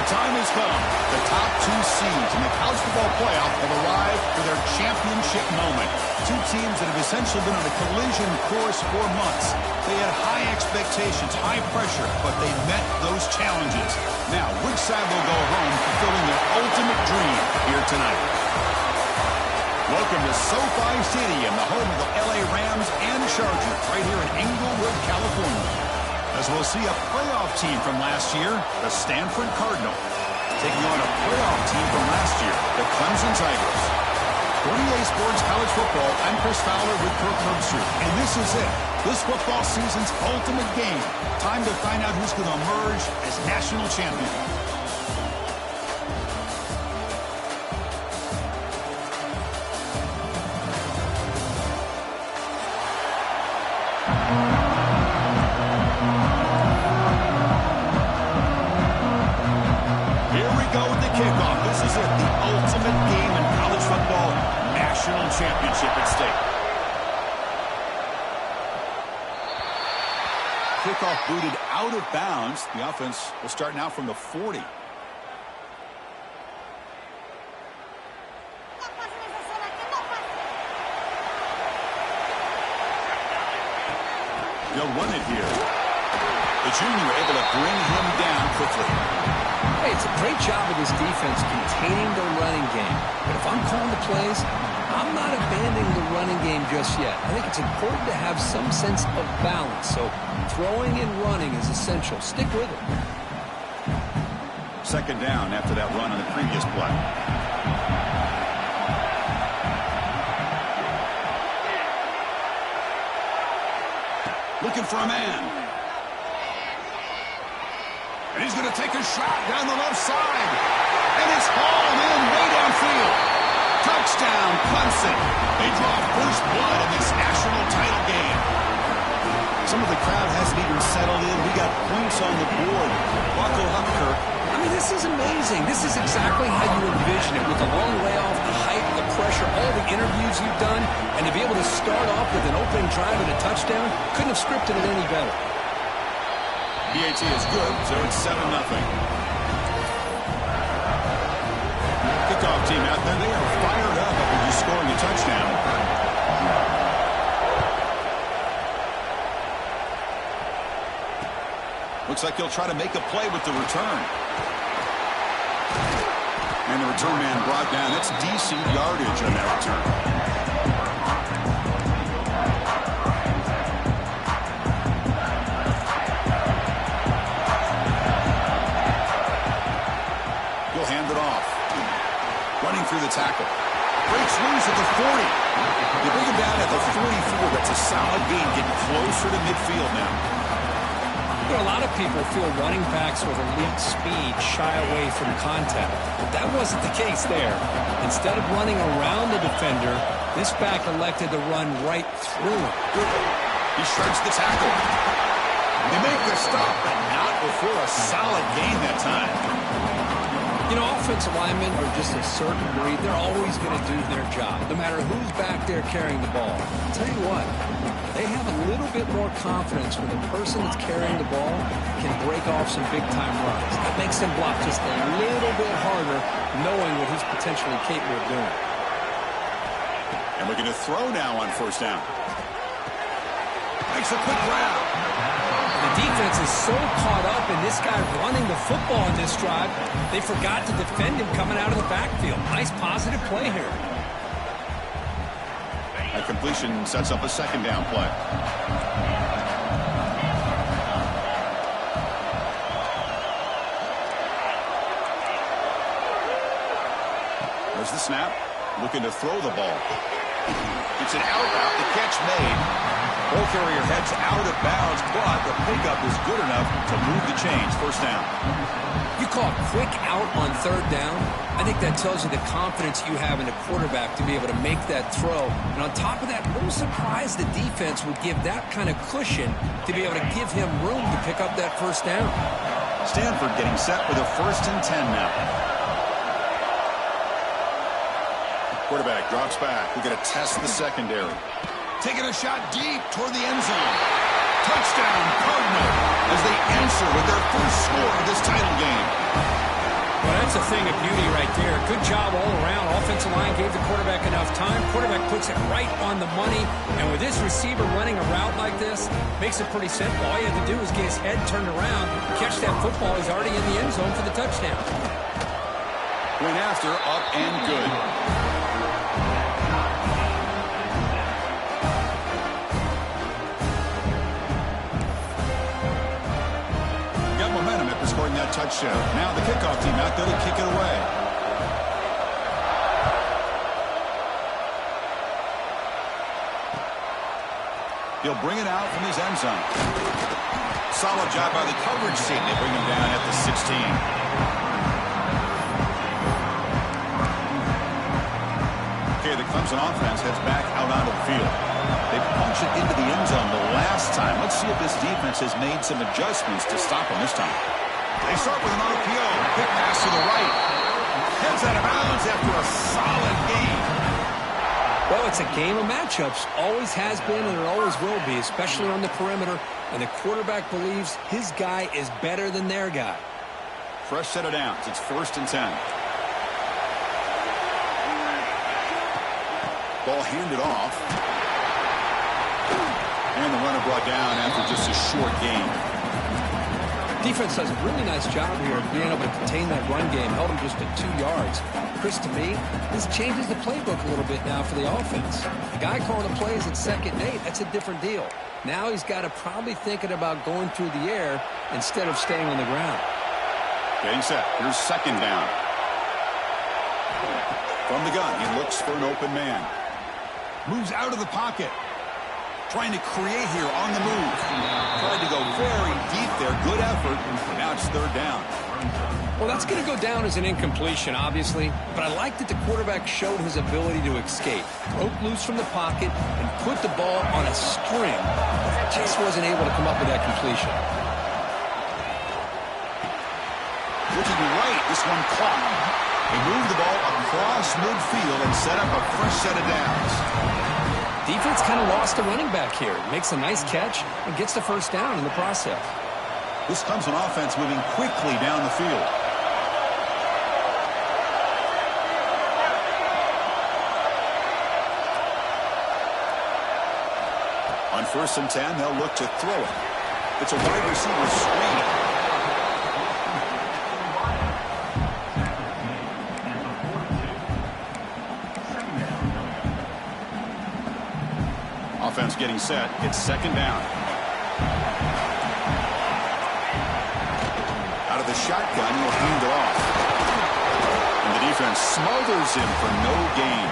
time has come. The top two seeds in the college football playoff have arrived for their championship moment. Two teams that have essentially been on a collision course for months. They had high expectations, high pressure, but they met those challenges. Now, which side will go home fulfilling their ultimate dream here tonight? Welcome to SoFi Stadium, the home of the LA Rams and Chargers, right here in Inglewood, California. As we'll see a playoff team from last year, the Stanford Cardinal, taking on a playoff team from last year, the Clemson Tigers. For EA Sports College Football, I'm Chris Fowler with Kirk Herbstreit, and this is it. This football season's ultimate game. Time to find out who's going to emerge as national champion. Kickoff. This is it, the ultimate game in college football, national championship at stake. Kickoff booted out of bounds. The offense will start now from the 40. They'll run it here. The junior able to bring him down quickly. Hey, it's a great job of this defense containing the running game. But if I'm calling the plays, I'm not abandoning the running game just yet. I think it's important to have some sense of balance. So throwing and running is essential. Stick with it. Second down after that run on the previous play. Looking for a man. And he's going to take a shot down the left side. And it's hauled in way downfield. Touchdown, Clemson. They draw first blood in this national title game. Some of the crowd hasn't even settled in. We got points on the board. Buckle up, Kirk. I mean, this is amazing. This is exactly how you envision it. With the long layoff, the height, the pressure, all the interviews you've done. And to be able to start off with an opening drive and a touchdown, couldn't have scripted it any better. BAT is good, so it's 7-0. Kickoff team out there, they are fired up after just scoring a touchdown. Looks like he'll try to make a play with the return. And the return man brought down. That's decent yardage on that return. Through the tackle. Breaks loose at the 40. They bring him down at the 44. That's a solid gain, getting closer to midfield now. You know, a lot of people feel running backs with elite speed shy away from contact. But that wasn't the case there. Instead of running around the defender, this back elected to run right through him. He shreds the tackle. They make the stop, but not before a solid gain that time. You know, offensive linemen are just a certain breed. They're always going to do their job, no matter who's back there carrying the ball. I'll tell you what, they have a little bit more confidence when the person that's carrying the ball can break off some big-time runs. That makes them block just a little bit harder, knowing what he's potentially capable of doing. And looking to throw now on first down. Makes a quick grab. The defense is so caught up in this guy running the football in this drive, they forgot to defend him coming out of the backfield. Nice positive play here. That completion sets up a second down play. There's the snap. Looking to throw the ball. It's an out route. The catch made. Ball carrier heads out of bounds, but the pickup is good enough to move the chains. First down. You call it quick out on third down. I think that tells you the confidence you have in a quarterback to be able to make that throw. And on top of that, a little surprised the defense would give that kind of cushion to be able to give him room to pick up that first down. Stanford getting set with a 1st and 10 now. Quarterback drops back. We're going to test the secondary. Taking a shot deep toward the end zone. Touchdown, Cardinal, as they answer with their first score of this title game. Well, that's a thing of beauty right there. Good job all around. Offensive line gave the quarterback enough time. Quarterback puts it right on the money. And with this receiver running a route like this, makes it pretty simple. All you have to do is get his head turned around, catch that football. He's already in the end zone for the touchdown. Went after, up and good. Got momentum after scoring that touchdown. Now the kickoff team out there to kick it away. He'll bring it out from his end zone. Solid job by the coverage team. They bring him down at the 16. The Clemson offense heads back out onto the field. They punch it into the end zone the last time. Let's see if this defense has made some adjustments to stop them this time. They start with an RPO. Quick pass to the right. Heads out of bounds after a solid game. Well, it's a game of matchups. Always has been and it always will be, especially on the perimeter. And the quarterback believes his guy is better than their guy. Fresh set of downs. It's 1st and 10. Ball handed off. And the runner brought down after just a short game. Defense does a really nice job here of being able to contain that run game. Held him just at 2 yards. Chris, to me, this changes the playbook a little bit now for the offense. The guy calling the plays at 2nd and 8, that's a different deal. Now he's got to probably thinking about going through the air instead of staying on the ground. Getting set. Here's 2nd down. From the gun, he looks for an open man. Moves out of the pocket. Trying to create here on the move. Tried to go very deep there. Good effort. Now it's 3rd down. Well, that's going to go down as an incompletion, obviously. But I like that the quarterback showed his ability to escape. Broke loose from the pocket and put the ball on a string. Just wasn't able to come up with that completion. Looking right. This one caught. He moved the ball across midfield and set up a fresh set of downs. Defense kind of lost a running back here. Makes a nice catch and gets the 1st down in the process. This comes an offense moving quickly down the field. On 1st and 10, they'll look to throw it. It's a wide receiver screen. Offense getting set. It's 2nd down. Out of the shotgun, he'll hand it off. And the defense smothers him for no gain.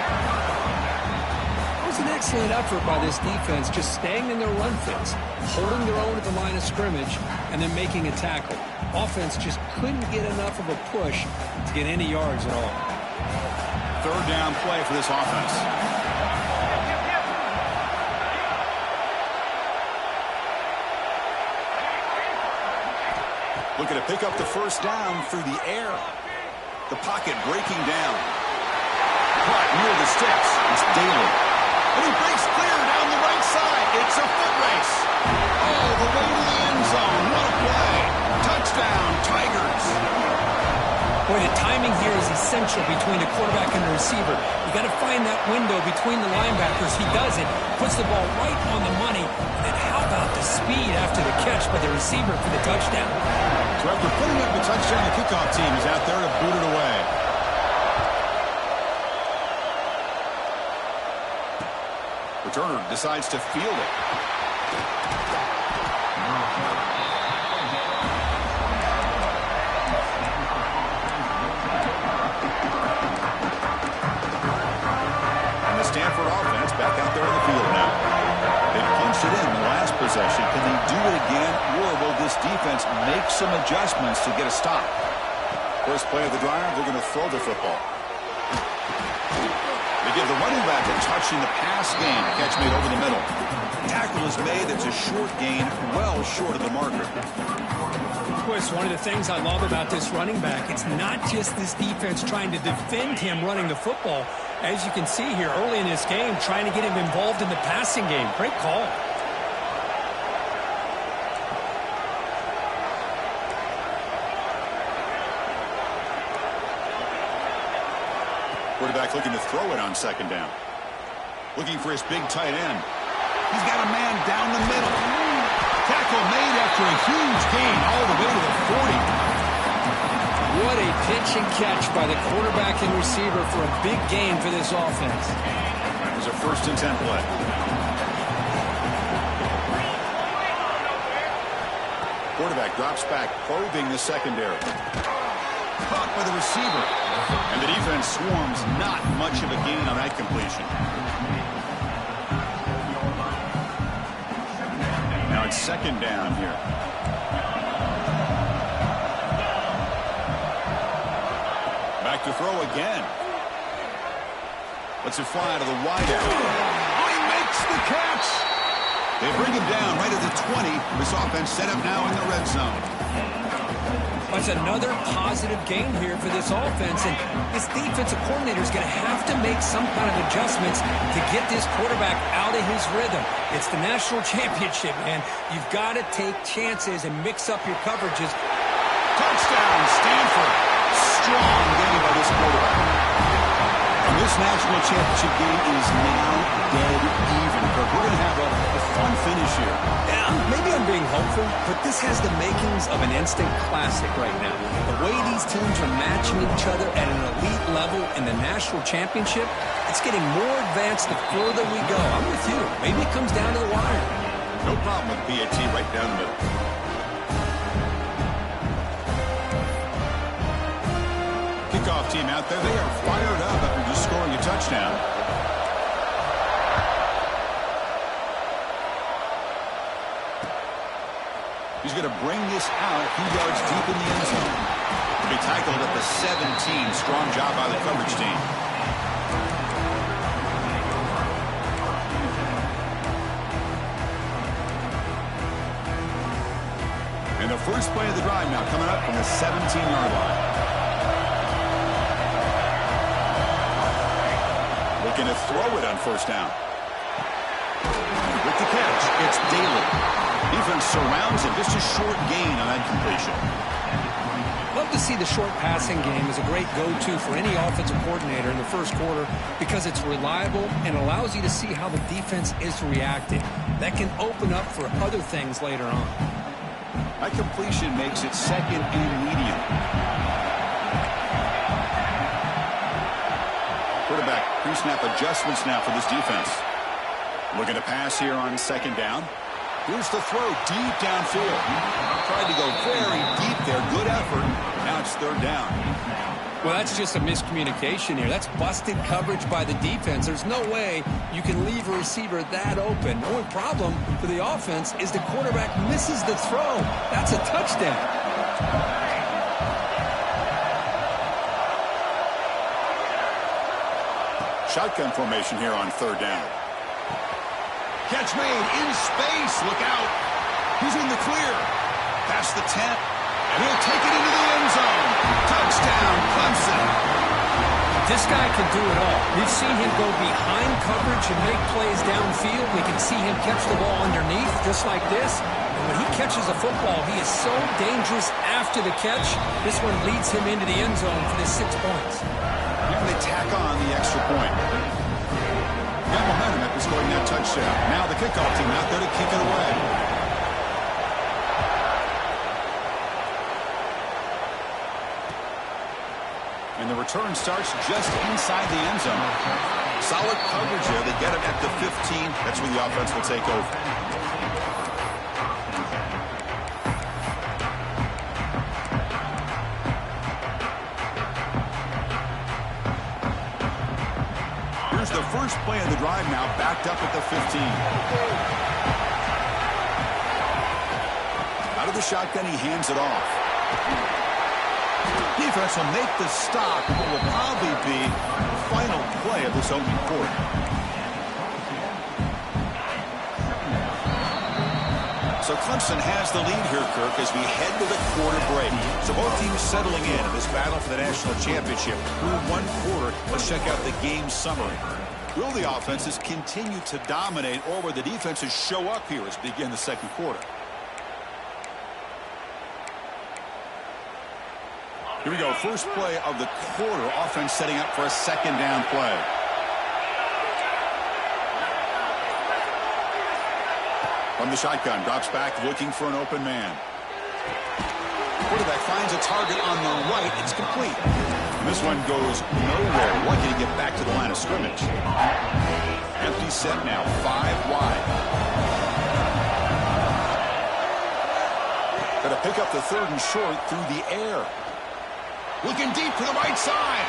It was an excellent effort by this defense, just staying in their run fits, holding their own at the line of scrimmage, and then making a tackle. Offense just couldn't get enough of a push to get any yards at all. 3rd down play for this offense. Looking to pick up the 1st down through the air. The pocket breaking down. Caught near the sticks. It's Daly. And he breaks clear down the right side. It's a foot race. All the way to the end zone. What a play. Touchdown, Tigers. Boy, the timing here is essential between the quarterback and the receiver. You got to find that window between the linebackers. He does it. Puts the ball right on the money. And then how about the speed after the catch by the receiver for the touchdown? So after putting up the touchdown, the kickoff team is out there to boot it away. Returner decides to field it. And the Stanford offense back out there on the field now. They punched it in the last possession. Can they do it again, or will this defense make some adjustments to get a stop? First play of the drive, they're going to throw the football. They give the running back a touch in the pass game. Catch made over the middle. Tackle is made. It's a short gain, well short of the marker. Of course, one of the things I love about this running back, it's not just this defense trying to defend him running the football. As you can see here early in this game, trying to get him involved in the passing game. Great call. Quarterback looking to throw it on second down. Looking for his big tight end. He's got a man down the middle. Tackle made after a huge gain all the way to the 40. What a pitch and catch by the quarterback and receiver for a big gain for this offense. It was a 1st and 10 play. Quarterback drops back, probing the secondary. Caught by the receiver. And the defense swarms. Not much of a gain on that completion. Now it's second down here. Back to throw again. Lets it fly to the wideout. Oh, he makes the catch. They bring him down right at the 20. This offense set up now in the red zone. That's another positive gain here for this offense, and this defensive coordinator is going to have to make some kind of adjustments to get this quarterback out of his rhythm. It's the national championship, man. You've got to take chances and mix up your coverages. Touchdown, Stanford. Strong game by this quarterback. And this national championship game is now dead even. But we're going to have a fun finish here. Yeah, maybe I'm being hopeful, but this has the makings of an instant classic right now. The way these teams are matching each other at an elite level in the national championship, it's getting more advanced the further we go. I'm with you. Maybe it comes down to the wire. No problem with BAT right down the middle. Kickoff team out there. They are fired up after just scoring a touchdown. He's going to bring this out a few yards deep in the end zone. He'll be tackled at the 17. Strong job by the coverage team. And the first play of the drive now coming up from the 17-yard line. Looking to throw it on first down. With the catch, it's Daly. Defense surrounds him. Just a short gain on that completion. Love to see the short passing game as a great go-to for any offensive coordinator in the first quarter because it's reliable and allows you to see how the defense is reacting. That can open up for other things later on. That completion makes it second and medium. Quarterback pre-snap adjustments now for this defense. Looking to pass here on second down. Here's the throw deep downfield. Tried to go very deep there. Good effort. Now it's third down. Well, that's just a miscommunication here. That's busted coverage by the defense. There's no way you can leave a receiver that open. The only problem for the offense is the quarterback misses the throw. That's a touchdown. Shotgun formation here on third down. Catch made in space. Look out. He's in the clear. Past the 10. And he'll take it into the end zone. Touchdown, Clemson. This guy can do it all. We've seen him go behind coverage and make plays downfield. We can see him catch the ball underneath just like this. And when he catches a football, he is so dangerous after the catch. This one leads him into the end zone for the 6 points. And they tack on the extra point. Got momentum after scoring that touchdown. Now the kickoff team out there to kick it away. And the return starts just inside the end zone. Solid coverage there. They get it at the 15. That's where the offense will take over. Here's the first play of the drive now, backed up at the 15. Out of the shotgun, he hands it off. Defense will make the stop, but will probably be the final play of this opening quarter. So Clemson has the lead here, Kirk, as we head to the quarter break. So both teams settling in this battle for the national championship. Through one quarter, let's check out the game summary. Will the offenses continue to dominate, or will the defenses show up here as we begin the second quarter? Here we go. First play of the quarter. Offense setting up for a second down play. From the shotgun, drops back looking for an open man. Quarterback finds a target on the right. It's complete. This one goes nowhere. Lucky to get back to the line of scrimmage. Empty set now, 5 wide. Got to pick up the third and short through the air. Looking deep to the right side.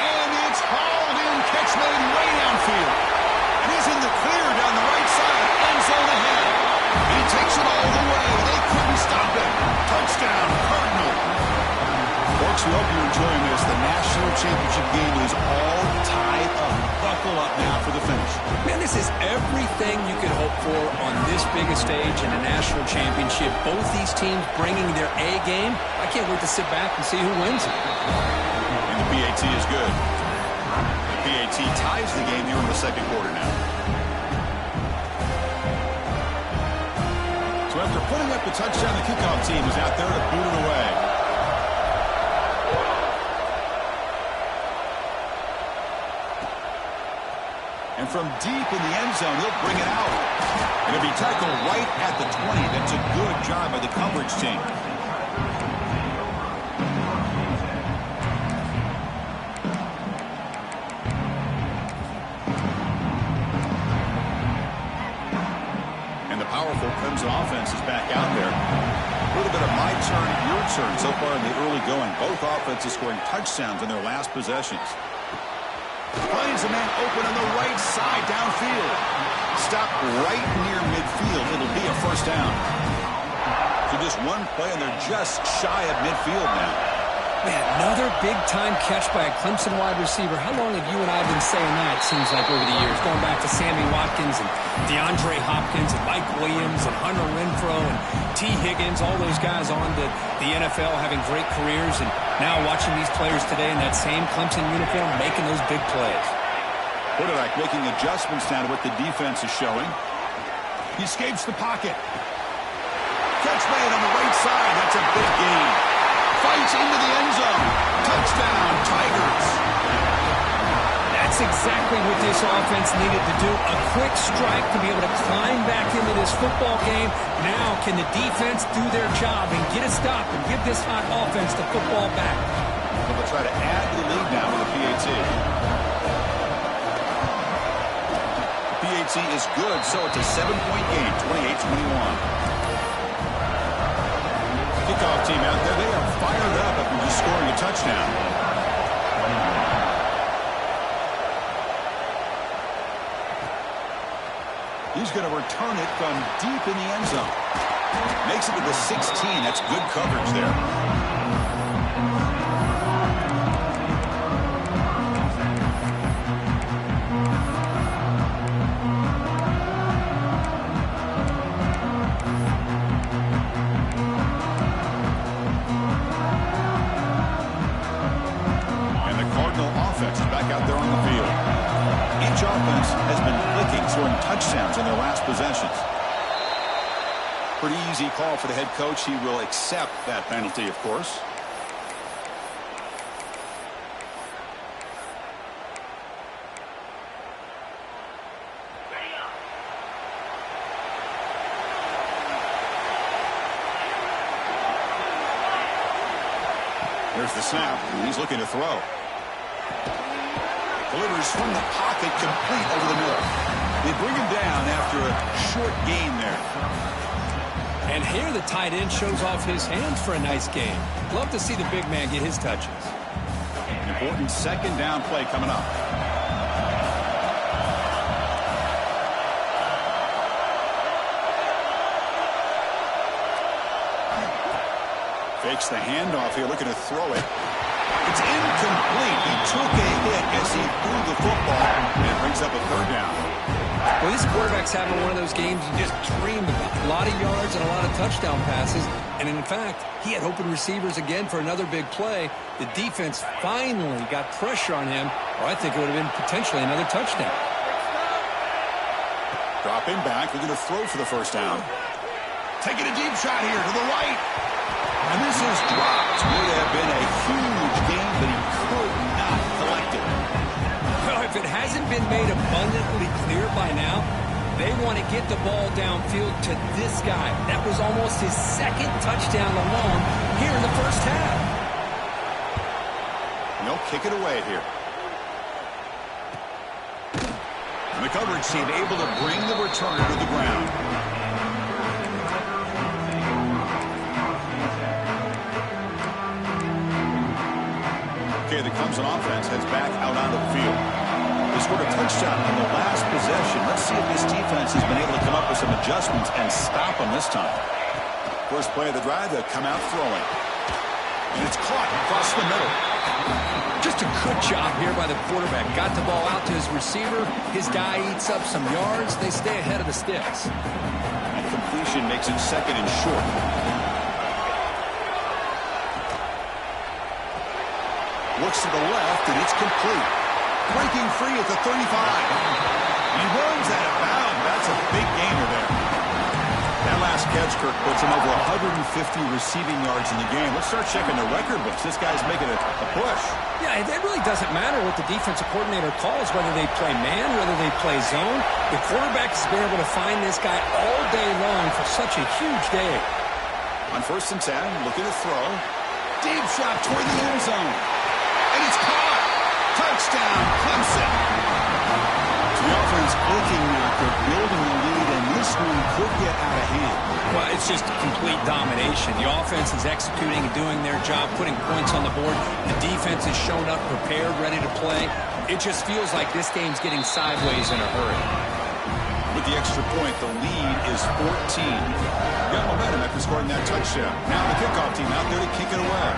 And it's hauled in. Catch made way downfield. And he's in the clear down the right side. End zone ahead. He takes it all the way. They couldn't stop it. Touchdown, Cardinal. Folks, we hope you're enjoying this. The national championship game is all tied up. Buckle up now for the finish. Man, this is everything you could hope for on this biggest stage in a national championship. Both these teams bringing their A game. I can't wait to sit back and see who wins it. And the BAT is good. The BAT ties the game here in the second quarter now. So after putting up the touchdown, the kickoff team is out there to boot it away. And from deep in the end zone, he'll bring it out. And it'll be tackled right at the 20. That's a good job by the coverage team. And the powerful Clemson offense is back out there. A little bit of my turn, your turn so far in the early going. Both offenses scoring touchdowns in their last possessions. Finds a man open on the right side downfield. Stop right near midfield. It'll be a first down. So just one play, and they're just shy of midfield now. Man, another big-time catch by a Clemson wide receiver. How long have you and I been saying that, it seems like, over the years? Going back to Sammy Watkins and DeAndre Hopkins and Mike Williams and Hunter Renfrow and T. Higgins, all those guys on to the NFL having great careers. And now watching these players today in that same Clemson uniform making those big plays. Quarterback making adjustments now to what the defense is showing. He escapes the pocket. Catch made on the right side. That's a big gain. Fights into the end zone. Touchdown, Tigers. That's exactly what this offense needed to do. A quick strike to be able to climb back into this football game. Now can the defense do their job and get a stop and give this hot offense the football back? They'll try to add to the lead now with the PAT. The PAT is good, so it's a 7-point game, 28-21. Kickoff team out there, they are fired up after just scoring a touchdown. He's going to return it from deep in the end zone. Makes it to the 16. That's good coverage there. Scoring touchdowns in their last possessions. Pretty easy call for the head coach. He will accept that penalty, of course. There's the snap. He's looking to throw. Delivers from the pocket, complete over the middle. They bring him down after a short gain there. And here the tight end shows off his hands for a nice game. Love to see the big man get his touches. An important second down play coming up. Fakes the handoff here, looking to throw it. It's incomplete. He took a hit as he threw the football and brings up a third down. Well, this quarterback's having one of those games you just dreamed about. A lot of yards and a lot of touchdown passes. And in fact, he had open receivers again for another big play. The defense finally got pressure on him, or I think it would have been potentially another touchdown. Dropping back, looking to throw for the first down. Taking a deep shot here to the right. And this is dropped. Would have been a huge been made abundantly clear by now. They want to get the ball downfield to this guy. That was almost his second touchdown alone here in the first half. And they'll kick it away here. And the coverage team able to bring the returner to the ground. Okay, the Clemson offense heads back out onto the field. They scored a touchdown on the last possession. Let's see if this defense has been able to come up with some adjustments and stop them this time. First play of the drive, they'll come out throwing. And it's caught across the middle. Just a good job here by the quarterback. Got the ball out to his receiver. His guy eats up some yards. They stay ahead of the sticks. And completion makes it second and short. Looks to the left, and it's complete. Breaking free at the 35. He runs out of bounds. That's a big gainer there. That last catch, Kirk, puts him over 150 receiving yards in the game. Let's start checking the record books. This guy's making a push. Yeah, it really doesn't matter what the defensive coordinator calls, whether they play man, whether they play zone. The quarterback has been able to find this guy all day long for such a huge day. On 1st and 10, looking to throw. Deep shot toward the end zone. And it's caught. Touchdown, Clemson. So the offense clicking now. They're building the lead, and this one could get out of hand. Well, it's just complete domination. The offense is executing and doing their job, putting points on the board. The defense has shown up prepared, ready to play. It just feels like this game's getting sideways in a hurry. With the extra point, the lead is 14. Got momentum after scoring that touchdown. Now the kickoff team out there to kick it away.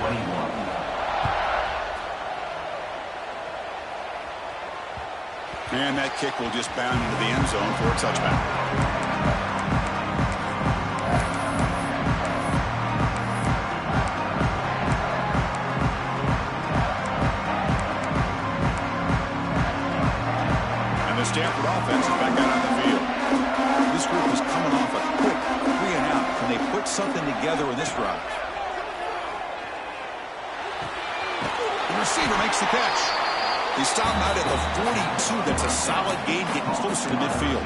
21. And that kick will just bound into the end zone for a touchback. And the Stanford offense is back out on the field. This group is coming off a quick 3-and-out. Can they put something together in this drive? The receiver makes the catch. They stop him out at the 42. That's a solid gain, getting closer to midfield.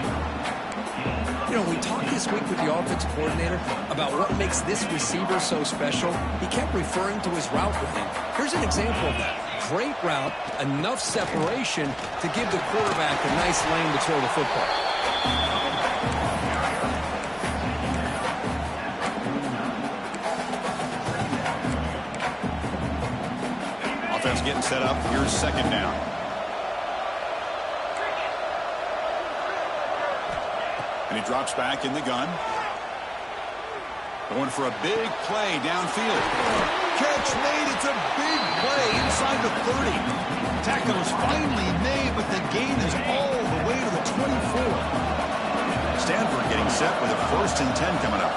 You know, we talked this week with the offensive coordinator about what makes this receiver so special. He kept referring to his route with him. Here's an example of that. Great route, enough separation to give the quarterback a nice lane to throw the football. Offense getting set up. Here's second down. And he drops back in the gun. Going for a big play downfield. Catch made. It's a big play inside the 30. Tackle is finally made, but the gain is all the way to the 24. Stanford getting set with a 1st and 10 coming up.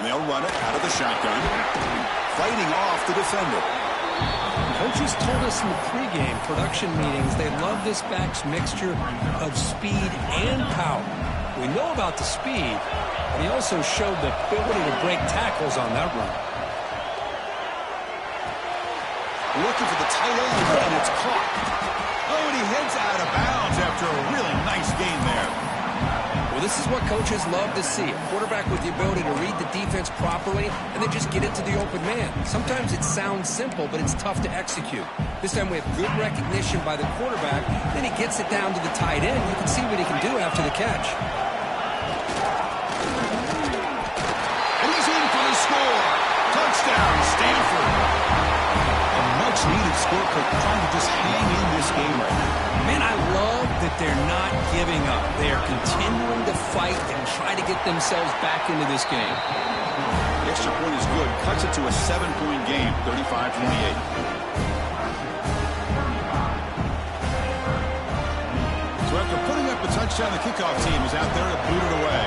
And they'll run it out of the shotgun. Fighting off the defender. Coaches told us in the pregame production meetings they love this back's mixture of speed and power. We know about the speed, but he also showed the ability to break tackles on that run. Looking for the tight end, and it's caught. Oh, and he heads out of bounds after a really nice gain there. Well, this is what coaches love to see. A quarterback with the ability to read the defense properly and then just get it to the open man. Sometimes it sounds simple, but it's tough to execute. This time we have good recognition by the quarterback. Then he gets it down to the tight end. You can see what he can do after the catch. And he's in for the score. Touchdown, Stanford. A much-needed score, trying to just hang in this game right now. Man, I love that they're not giving up. They are continuing to fight and try to get themselves back into this game. The extra point is good. Cuts it to a 7-point game, 35-28. So after putting up a touchdown, the kickoff team is out there to boot it away.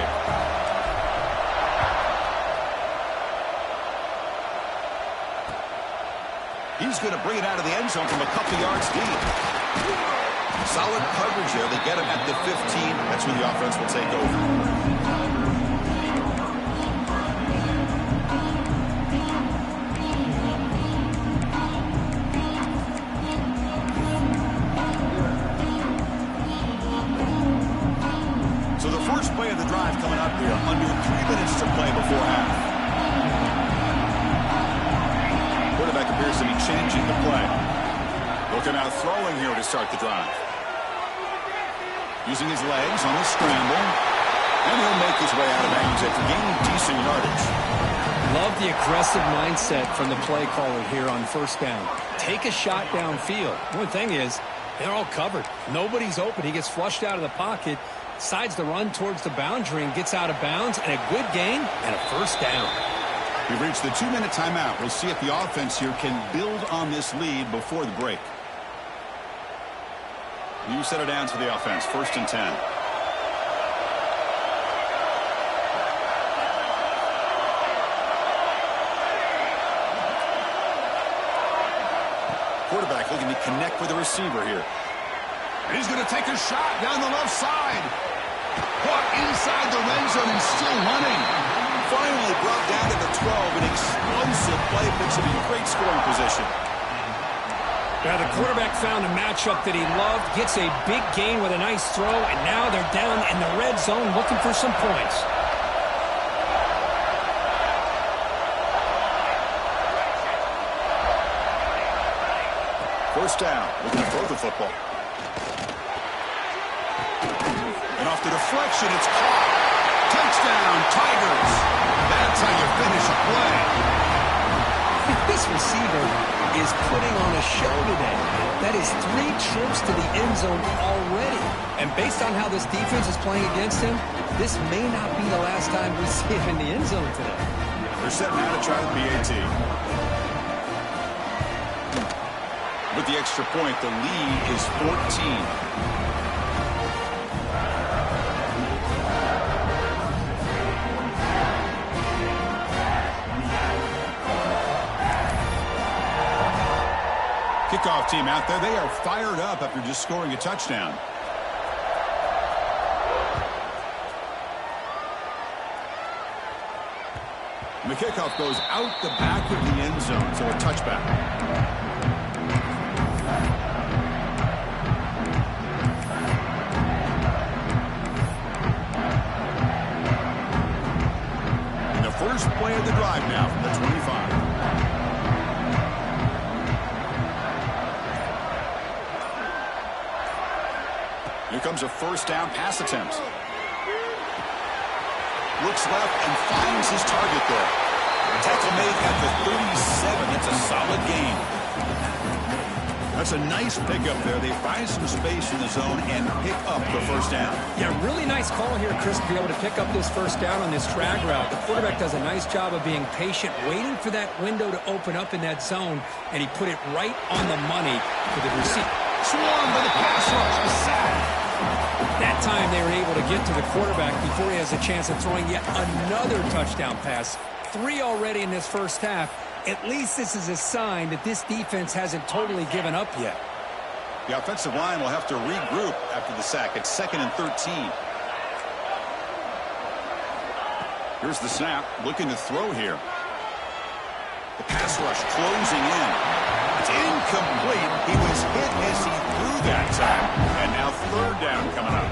He's going to bring it out of the end zone from a couple yards deep. Solid coverage there. They get him at the 15. That's when the offense will take over. Looking out throwing here to start the drive. Using his legs on the scramble. And he'll make his way out of bounds after gaining decent yardage. Love the aggressive mindset from the play caller here on first down. Take a shot downfield. One thing is, they're all covered. Nobody's open. He gets flushed out of the pocket, decides to run towards the boundary and gets out of bounds, and a good gain and a first down. We've reached the 2-minute timeout. We'll see if the offense here can build on this lead before the break. You set it down to the offense. 1st and 10. Quarterback looking to connect with the receiver here. And he's going to take a shot down the left side. Caught inside the red zone and still running. Finally brought down to the 12. An explosive play puts him in great scoring position. Now the quarterback found a matchup that he loved, gets a big gain with a nice throw, and now they're down in the red zone looking for some points. First down, looking to throw the football. And off the deflection, it's caught. Touchdown, Tigers. That's how you finish a play. This receiver is putting on a show today. That is 3 trips to the end zone already. And based on how this defense is playing against him, this may not be the last time we see him in the end zone today. They're setting out to try the BAT. With the extra point, the lead is 14. Kickoff team out there. They are fired up after just scoring a touchdown. And the kickoff goes out the back of the end zone, so a touchback. First play of the drive now from the 25. Here comes a first down pass attempt. Looks left and finds his target there. Tackle made at the 37. That's a solid gain. That's a nice pickup there. They find some space in the zone and pick up the first down. Yeah, really nice call here, Chris, to be able to pick up this first down on this drag route. The quarterback does a nice job of being patient, waiting for that window to open up in that zone, and he put it right on the money for the receiver. Swarmed by the pass rush, the sack. That time they were able to get to the quarterback before he has a chance of throwing yet another touchdown pass. 3 already in this first half. At least this is a sign that this defense hasn't totally given up yet. The offensive line will have to regroup after the sack. It's 2nd and 13. Here's the snap. Looking to throw here. The pass rush closing in. It's incomplete. He was hit as he threw that time. And now 3rd down coming up.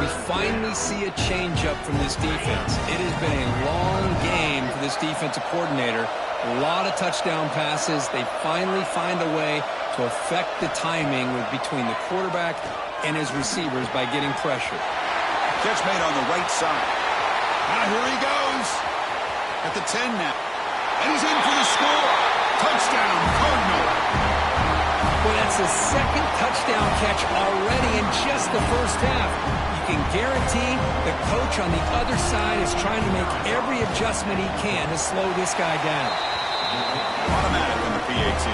We finally see a changeup from this defense. It has been a long game for this defensive coordinator. A lot of touchdown passes. They finally find a way to affect the timing between the quarterback and his receivers by getting pressure. Catch made on the right side. Now here he goes. At the 10 now. And he's in for the score. Touchdown, Cardinal. Well, that's the 2nd touchdown catch already in just the first half. You can guarantee the coach on the other side is trying to make every adjustment he can to slow this guy down. Automatic on the PAT.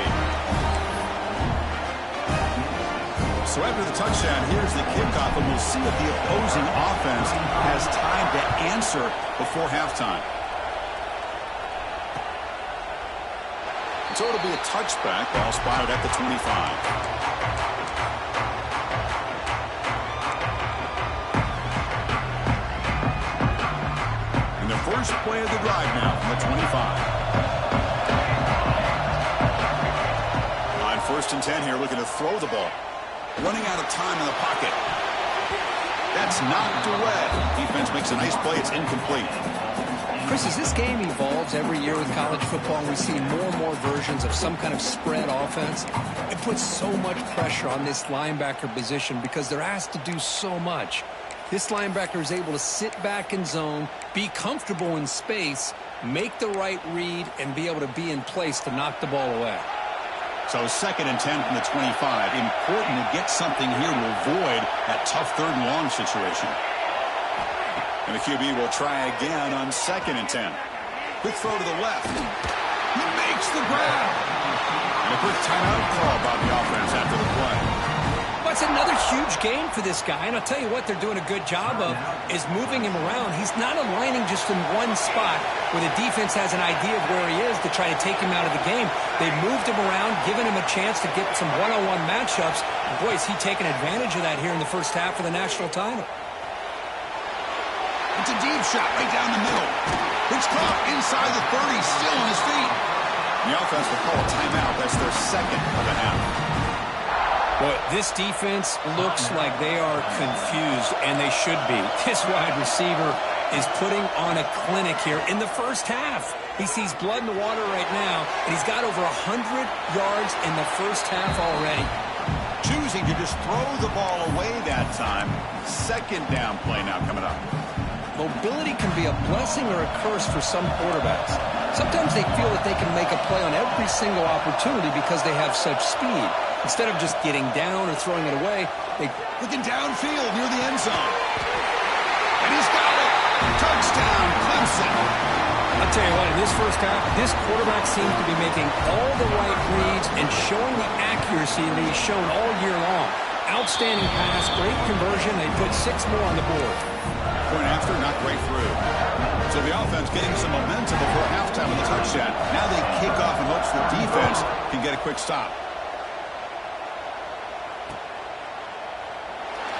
So after the touchdown, here's the kickoff, and we'll see if the opposing offense has time to answer before halftime. So it'll be a touchback. Ball spotted at the 25. And the first play of the drive now from the 25. On 1st and 10 here, looking to throw the ball. Running out of time in the pocket. That's knocked away. Defense makes a nice play. It's incomplete. Chris, as this game evolves every year with college football and we see more and more versions of some kind of spread offense, it puts so much pressure on this linebacker position because they're asked to do so much. This linebacker is able to sit back in zone, be comfortable in space, make the right read, and be able to be in place to knock the ball away. So 2nd and 10 from the 25. Important to get something here to avoid that tough 3rd and long situation. And the QB will try again on 2nd and 10. Quick throw to the left. He makes the grab. And a quick timeout call by the offense after the play. Well, it's another huge game for this guy. And I'll tell you what they're doing a good job of is moving him around. He's not aligning just in one spot where the defense has an idea of where he is to try to take him out of the game. They've moved him around, given him a chance to get some one-on-one matchups. And boy, is he taking advantage of that here in the first half of the national title. It's a deep shot right down the middle. It's caught inside the 30, still on his feet. The offense will call a timeout. That's their 2nd of the half. Boy, this defense looks like they are confused, and they should be. This wide receiver is putting on a clinic here in the first half. He sees blood in the water right now, and he's got over 100 yards in the first half already. Choosing to just throw the ball away that time. 2nd down play now coming up. Mobility can be a blessing or a curse for some quarterbacks. Sometimes they feel that they can make a play on every single opportunity because they have such speed. Instead of just getting down or throwing it away, they looking downfield near the end zone. And he's got it. Touchdown, Clemson. I'll tell you what, in this first half, this quarterback seems to be making all the right reads and showing the accuracy that he's shown all year long. Outstanding pass, great conversion. They put 6 more on the board. Point after, not great through. So the offense getting some momentum before halftime with a touchdown. Now they kick off in hopes the defense can get a quick stop.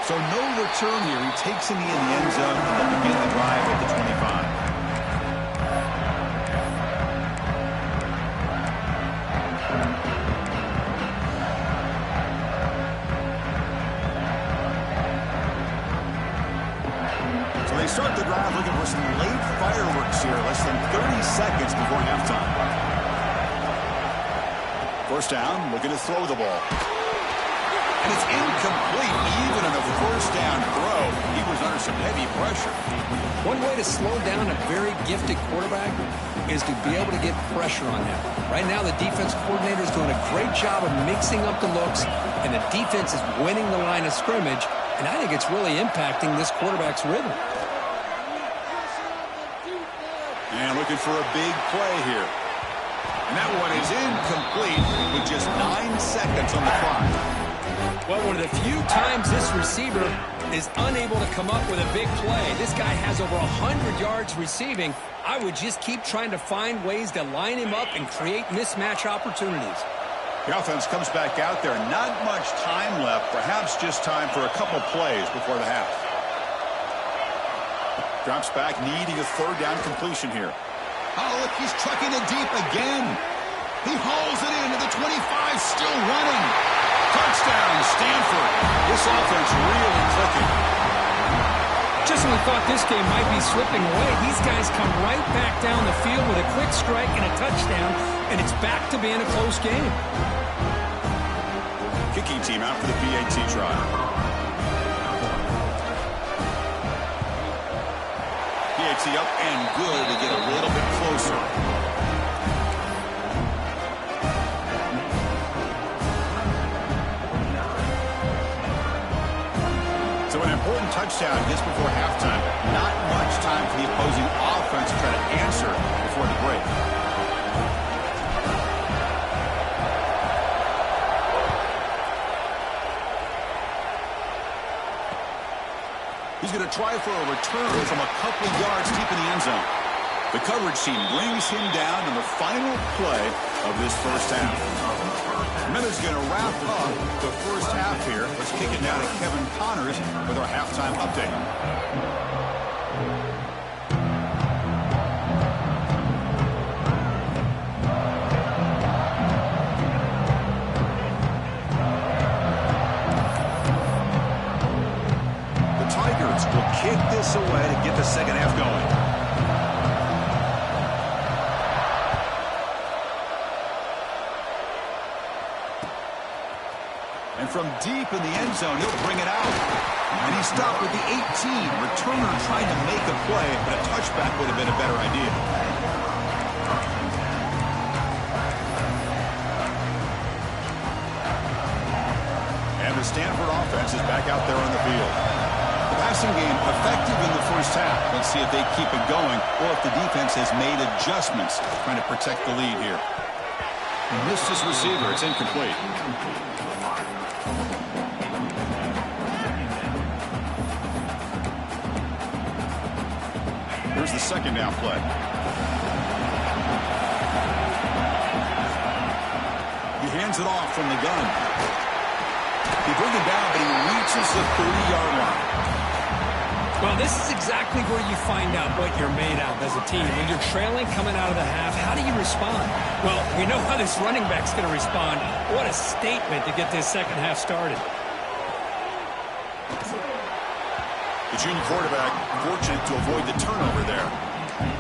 So no return here. He takes him in the end zone and they'll begin the drive at the 25. They start the drive looking for some late fireworks here, less than 30 seconds before halftime. First down, looking to throw the ball. And it's incomplete, even on a first down throw. He was under some heavy pressure. One way to slow down a very gifted quarterback is to be able to get pressure on him. Right now, the defense coordinator is doing a great job of mixing up the looks, and the defense is winning the line of scrimmage, and I think it's really impacting this quarterback's rhythm. And looking for a big play here. And that one is incomplete with just 9 seconds on the clock. Well, one of the few times this receiver is unable to come up with a big play. This guy has over 100 yards receiving. I would just keep trying to find ways to line him up and create mismatch opportunities. The offense comes back out there. Not much time left. Perhaps just time for a couple plays before the half. Drops back, needing a 3rd down completion here. Oh, look, he's trucking it deep again. He hauls it into the 25, still running. Touchdown, Stanford. This offense really clicking. Just when we thought this game might be slipping away, these guys come right back down the field with a quick strike and a touchdown, and it's back to being a close game. Kicking team out for the BAT trial. BAT up and good to get a little bit closer. So an important touchdown just before halftime. Not much time for the opposing offense to try to answer before the break. He's going to try for a return from a couple yards deep in the end zone. The coverage team brings him down in the final play of this first half. Miller's going to wrap up the first half here. Let's kick it now to Kevin Connors with our halftime update. Will kick this away to get the second half going. from deep in the end zone. He'll bring it out. And he stopped with the 18. Returner trying to make a play, but a touchback would have been a better idea. And the Stanford offense is back out there on the field. The passing game effective in the first half. Let's see if they keep it going or if the defense has made adjustments trying to protect the lead here. He missed his receiver. It's incomplete. Here's the second down play. He hands it off from the gun. He brings it down, but he reaches the 30-yard line. Well, this is exactly where you find out what you're made of as a team. When you're trailing coming out of the half, how do you respond? Well, we know how this running back's going to respond. What a statement to get this second half started. The junior quarterback fortunate to avoid the turnover there.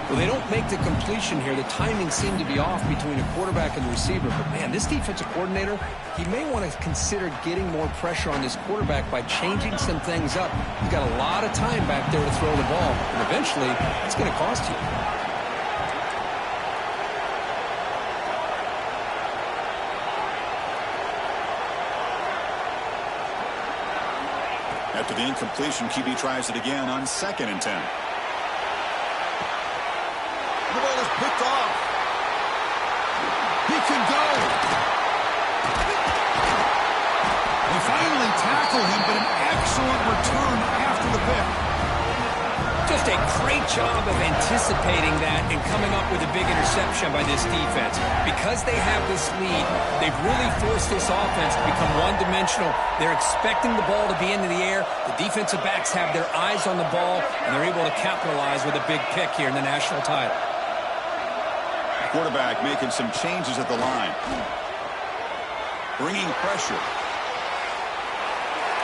Well, they don't make the completion here. The timing seemed to be off between a quarterback and the receiver. But, man, this defensive coordinator, he may want to consider getting more pressure on this quarterback by changing some things up. He's got a lot of time back there to throw the ball. And eventually, it's going to cost you. After the incompletion, QB tries it again on 2nd and 10. The ball is picked off. He can go. They finally tackle him, but an excellent return after the pick. Just a great job of anticipating that and coming up with a big interception by this defense. Because they have this lead, they've really forced this offense to become one-dimensional. They're expecting the ball to be into the air. The defensive backs have their eyes on the ball, and they're able to capitalize with a big pick here in the national title. Quarterback making some changes at the line. Bringing pressure.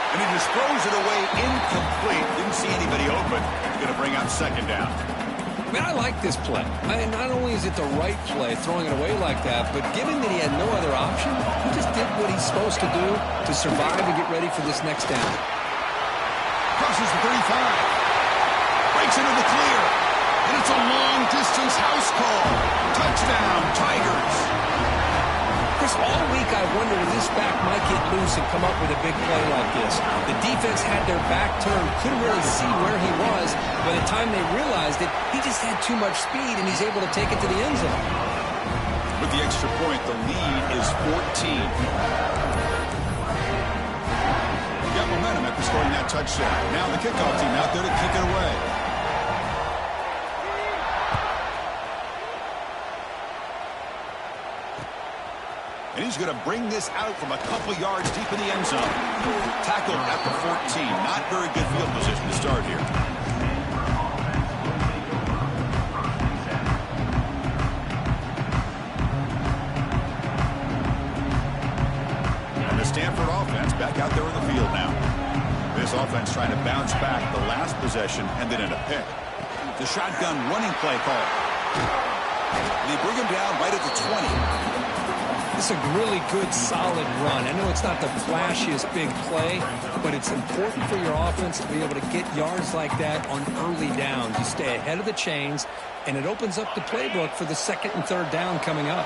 And he just throws it away incomplete. Didn't see anybody open. He's going to bring out 2nd down. I mean, I like this play. Not only is it the right play, throwing it away like that, but given that he had no other option, he just did what he's supposed to do to survive and get ready for this next down. Crosses the 35. Breaks into the clear. And it's a long-distance house call. Touchdown, Tigers. Chris, all week I wondered if this back might get loose and come up with a big play like this. The defense had their back turned, couldn't really see where he was. By the time they realized it, he just had too much speed, and he's able to take it to the end zone. With the extra point, the lead is 14. Got momentum after scoring that touchdown. Now the kickoff team out there to kick it away. And he's going to bring this out from a couple yards deep in the end zone. Tackled at the 14. Not very good field position to start here. And the Stanford offense back out there in the field now. This offense trying to bounce back the last possession and then in a pick. The shotgun running play call. They bring him down right at the 20. It's a really good, solid run. I know it's not the flashiest big play, but it's important for your offense to be able to get yards like that on early downs. You stay ahead of the chains, and it opens up the playbook for the 2nd and 3rd down coming up.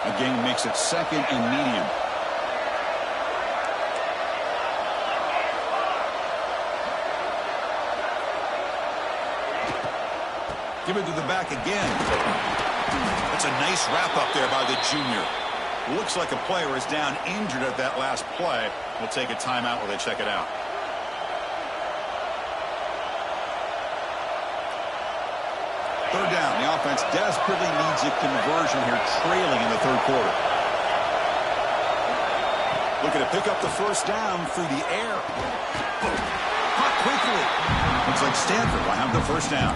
Again, makes it 2nd and medium. Give it to the back again. That's a nice wrap up there by the junior. Looks like a player is down injured at that last play. We'll take a timeout while they check it out. Third down. The offense desperately needs a conversion here, trailing in the 3rd quarter. Looking to pick up the 1st down through the air. Caught quickly. Looks like Stanford will have the 1st down.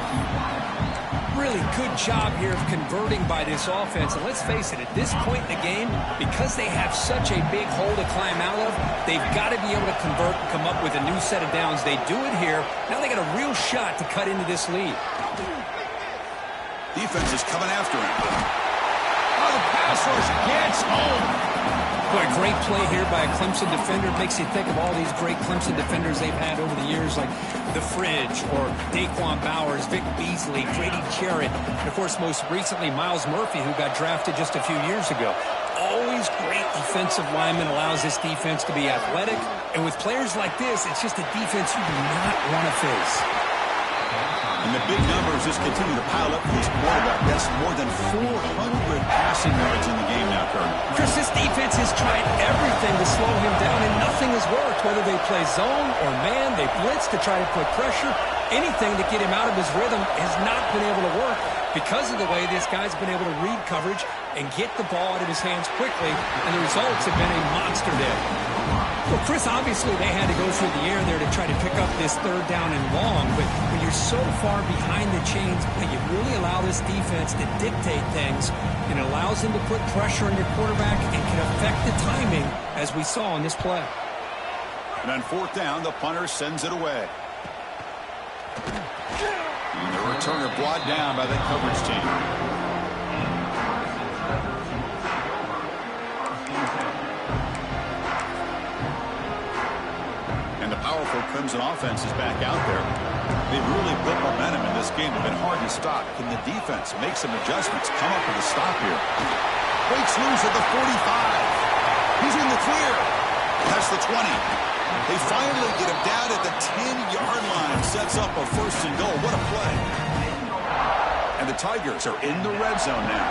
Really good job here of converting by this offense. And let's face it, at this point in the game, because they have such a big hole to climb out of, they've got to be able to convert and come up with a new set of downs. They do it here. Now they got a real shot to cut into this lead. Defense is coming after him. Oh, the pass rush gets home. Boy, great play here by a Clemson defender. Makes you think of all these great Clemson defenders they've had over the years, like The Fridge or Daquan Bowers, Vic Beasley, Grady Jarrett, and, of course, most recently, Miles Murphy, who got drafted just a few years ago. Always great defensive lineman, allows this defense to be athletic. And with players like this, it's just a defense you do not want to face. And the big numbers just continue to pile up for this quarterback. That's more than 400 passing yards in the game now, Kurt. Chris, this defense has tried everything to slow him down, and nothing has worked. Whether they play zone or man, they blitz to try to put pressure. Anything to get him out of his rhythm has not been able to work because of the way this guy's been able to read coverage and get the ball out of his hands quickly, and the results have been a monster day. Well, Chris, obviously they had to go through the air there to try to pick up this third down and long, but when you're so far behind the chains, you really allow this defense to dictate things, and it allows them to put pressure on your quarterback and can affect the timing, as we saw in this play. And on fourth down, the punter sends it away. And the returner brought down by the coverage team. And the powerful Crimson offense is back out there. They've really built momentum in this game. It's been hard to stop. Can the defense make some adjustments? Come up with a stop here. Breaks loose at the 45. He's in the clear. That's the 20. They finally get him down at the 10-yard line. Sets up a first and goal. What a play. And the Tigers are in the red zone now.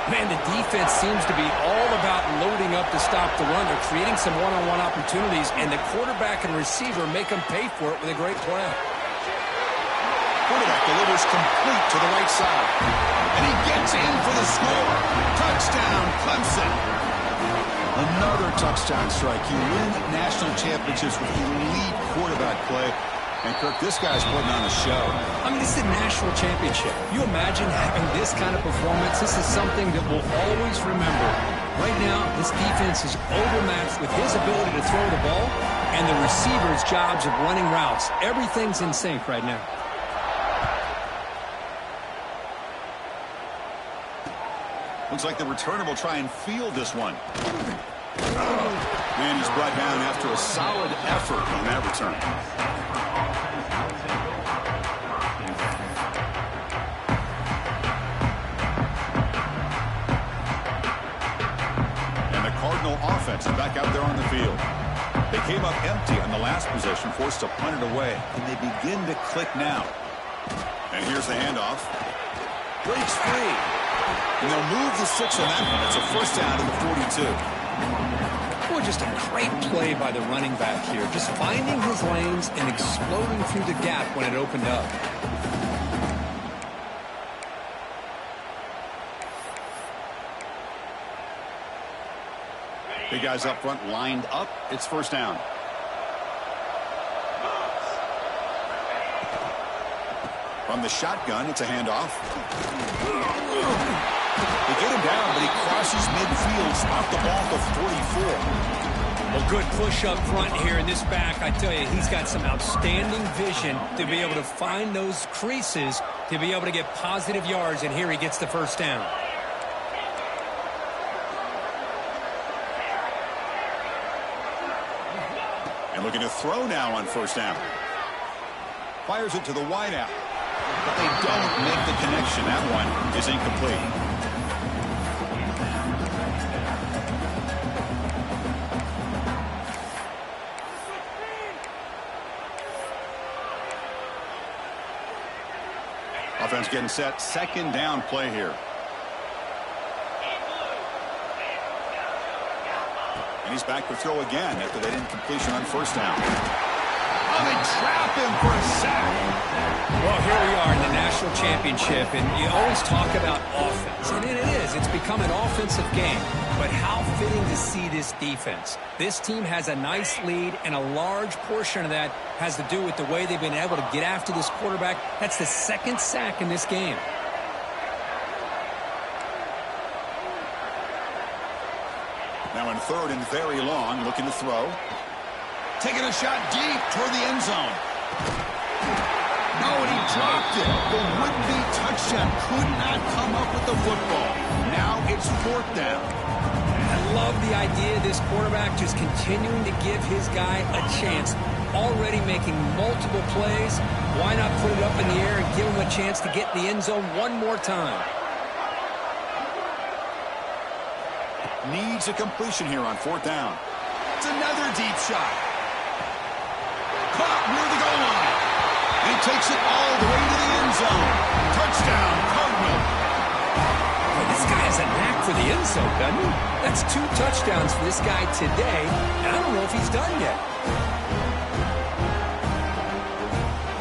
Man, the defense seems to be all about loading up to stop the run. They're creating some one-on-one opportunities, and the quarterback and receiver make them pay for it with a great play. Quarterback delivers complete to the right side. And he gets in for the score. Touchdown, Clemson. Another touchdown strike. You win national championships with elite quarterback play. And, Kirk, this guy's putting on a show. I mean, this is a national championship. You imagine having this kind of performance? This is something that we'll always remember. Right now, this defense is overmatched with his ability to throw the ball and the receiver's jobs of running routes. Everything's in sync right now. Looks like the returner will try and field this one. And he's brought down after a solid effort on that return. And the Cardinal offense is back out there on the field. They came up empty on the last possession, forced to punt it away. And they begin to click now. And here's the handoff. Breaks free. And they'll move the 6 on that one. It's a first down to the 42. Boy, just a great play by the running back here. Just finding his lanes and exploding through the gap when it opened up. Big guys up front lined up. It's first down. From the shotgun, it's a handoff. They get him down, but he crosses midfield, spot the ball to 44. Well, good push up front here in this back. I tell you, he's got some outstanding vision to be able to find those creases, to be able to get positive yards, and here he gets the first down. And looking to throw now on first down. Fires it to the wideout. But they don't make the connection. That one is incomplete. Offense getting set. Second down play here. And he's back to throw again after that incompletion on first down. Oh, they trap him for a sack. Well, here we are in the national championship, and you always talk about offense, and it is. It's become an offensive game. But how fitting to see this defense. This team has a nice lead, and a large portion of that has to do with the way they've been able to get after this quarterback. That's the second sack in this game. Now in third and very long, looking to throw. Taking a shot deep toward the end zone. No, and he dropped it. The would-be touchdown could not come up with the football. Now it's It's 4th down. I love the idea of this quarterback just continuing to give his guy a chance. Already making multiple plays. Why not put it up in the air and give him a chance to get in the end zone one more time? Needs a completion here on 4th down. It's another deep shot. Caught near the goal line. And he takes it all the way to the end zone. Touchdown, Cardinal. Well, this guy has a knack for the end zone, doesn't he? That's 2 touchdowns for this guy today, and I don't know if he's done yet.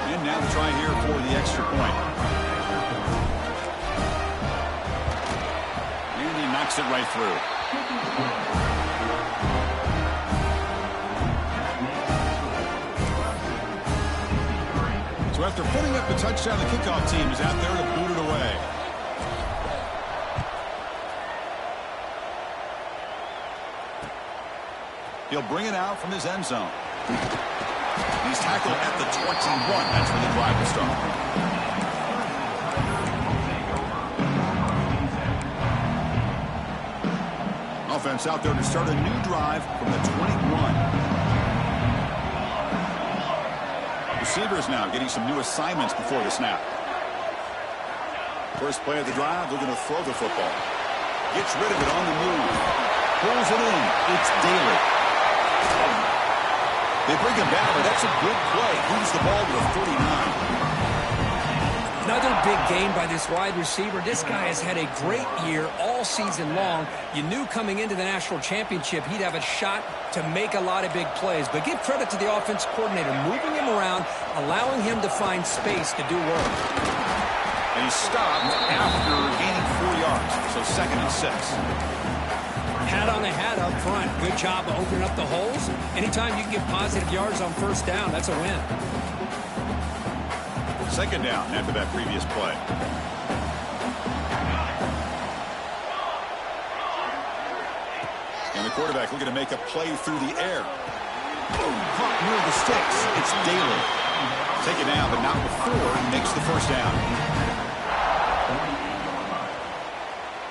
And now the try here for the extra point. And he knocks it right through. So after putting up the touchdown, the kickoff team is out there to boot it away. He'll bring it out from his end zone. He's tackled at the 21. That's where the drive will start. Offense out there to start a new drive from the 21. Receivers now getting some new assignments before the snap. First play of the drive, they're going to throw the football. Gets rid of it on the move. Pulls it in. It's Daly. They bring him down, but that's a good play. Moves the ball to the 49. Another big gain by this wide receiver. This guy has had a great year all season long. You knew coming into the national championship he'd have a shot to make a lot of big plays. But give credit to the offense coordinator, moving him around, allowing him to find space to do work. And he stopped after gaining 4 yards, so 2nd and 6. Hat on the hat up front. Good job of opening up the holes. Anytime you can get positive yards on 1st down, that's a win. 2nd down after that previous play. And the quarterback looking to make a play through the air. Boom, caught near the sticks. It's Daly. Take it down, but not before he makes the 1st down.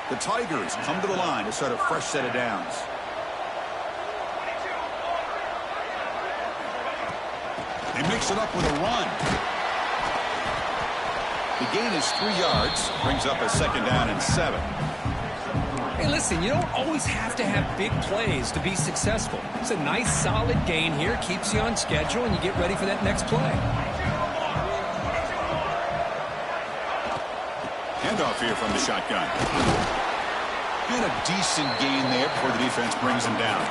The Tigers come to the line to start a fresh set of downs. They mix it up with a run. The gain is 3 yards, brings up a 2nd down and 7. Hey, listen, you don't always have to have big plays to be successful. It's a nice, solid gain here, keeps you on schedule, and you get ready for that next play. Handoff here from the shotgun. And a decent gain there before the defense brings him down.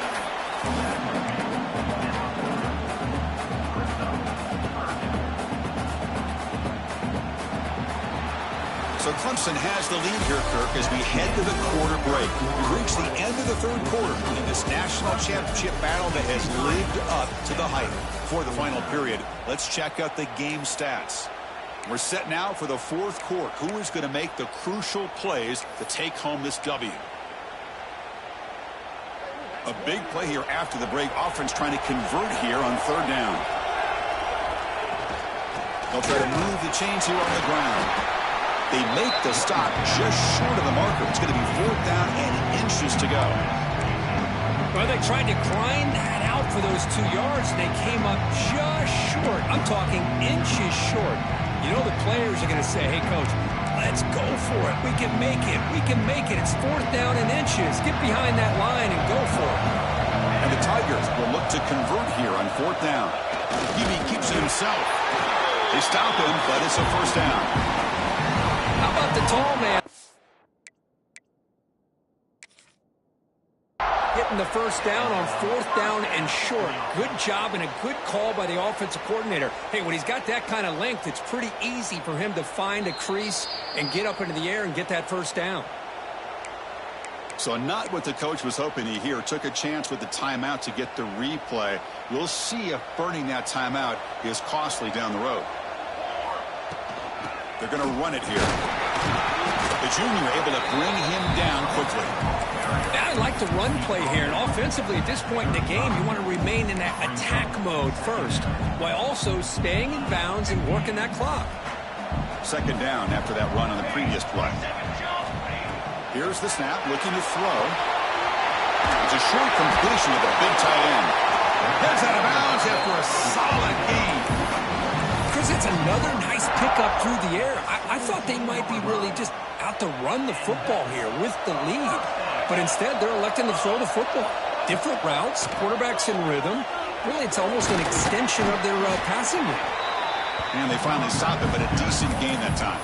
So Clemson has the lead here, Kirk, as we head to the quarter break. We've reached the end of the 3rd quarter in this national championship battle that has lived up to the hype. For the final period, let's check out the game stats. We're set now for the 4th quarter. Who is going to make the crucial plays to take home this W? A big play here after the break. Offense trying to convert here on 3rd down. They'll try to move the chains here on the ground. They make the stop just short of the marker. It's going to be 4th down and inches to go. Well, they tried to grind that out for those 2 yards, and they came up just short. I'm talking inches short. You know the players are going to say, hey, Coach, let's go for it. We can make it. We can make it. It's 4th down and inches. Get behind that line and go for it. And the Tigers will look to convert here on 4th down. He keeps it himself. They stop him, but it's a 1st down. How about the tall man? Getting the 1st down on 4th down and short. Good job and a good call by the offensive coordinator. Hey, when he's got that kind of length, it's pretty easy for him to find a crease and get up into the air and get that 1st down. So not what the coach was hoping to hear. Took a chance with the timeout to get the replay. We'll see if burning that timeout is costly down the road. They're going to run it here. The junior able to bring him down quickly. I like the run play here, and offensively at this point in the game, you want to remain in that attack mode first, while also staying in bounds and working that clock. 2nd down after that run on the previous play. Here's the snap, looking to throw. It's a short completion to the big tight end. Heads out of bounds after a solid gain. Chris, it's another nice pickup through the air. I thought they might be really just out to run the football here with the lead. But instead, they're electing to throw the football. Different routes, quarterbacks in rhythm. Really, it's almost an extension of their passing game. And they finally stopped it, but a decent gain that time.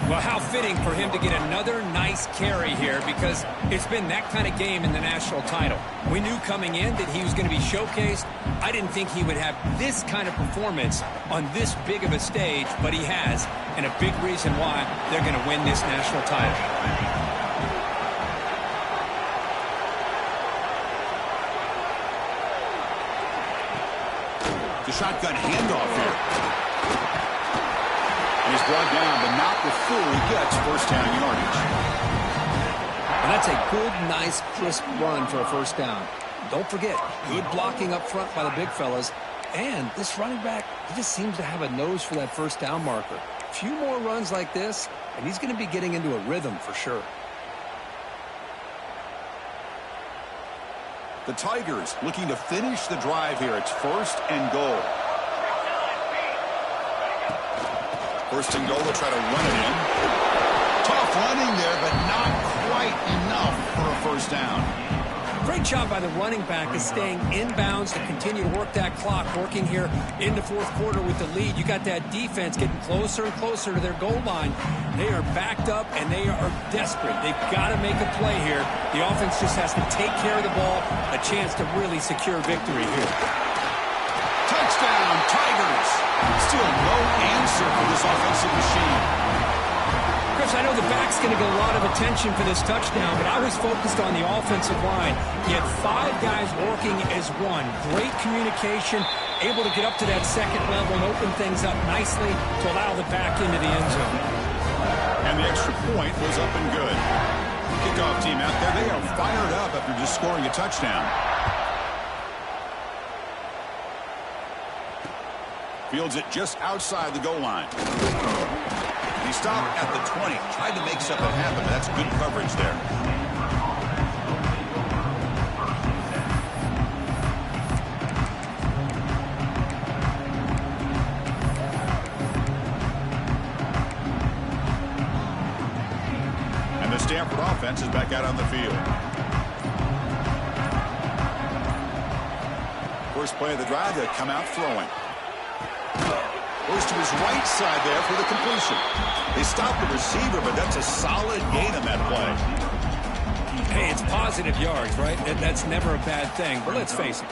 Well, how fitting for him to get another nice carry here, because it's been that kind of game in the national title. We knew coming in that he was going to be showcased. I didn't think he would have this kind of performance on this big of a stage, but he has, and a big reason why they're going to win this national title. The shotgun handoff here. And he's brought down, but not before he gets first down yardage. And that's a good, nice, crisp run for a first down. Don't forget, good blocking up front by the big fellas. And this running back, he just seems to have a nose for that first down marker. A few more runs like this, and he's going to be getting into a rhythm for sure. The Tigers looking to finish the drive here. It's first and goal. First and goal, they'll try to run it in. Tough running there, but not quite enough for a first down. Great job by the running back is staying inbounds to continue to work that clock, working here in the fourth quarter with the lead. You got that defense getting closer and closer to their goal line. They are backed up, and they are desperate. They've got to make a play here. The offense just has to take care of the ball, a chance to really secure victory here. Touchdown, Tigers. Still no answer for this offensive machine. Chris, I know the back's going to get a lot of attention for this touchdown, but I was focused on the offensive line. He had 5 guys working as one. Great communication, able to get up to that second level and open things up nicely to allow the back into the end zone. And the extra point was up and good. Kickoff team out there, they are fired up after just scoring a touchdown. Fields it just outside the goal line. He stopped at the 20. Tried to make something happen, but that's good coverage there. And the Stanford offense is back out on the field. First play of the drive, they come out throwing. Goes to his right side there for the completion. They stopped the receiver, but that's a solid gain on that play. Hey, it's positive yards, right? That's never a bad thing. But let's face it,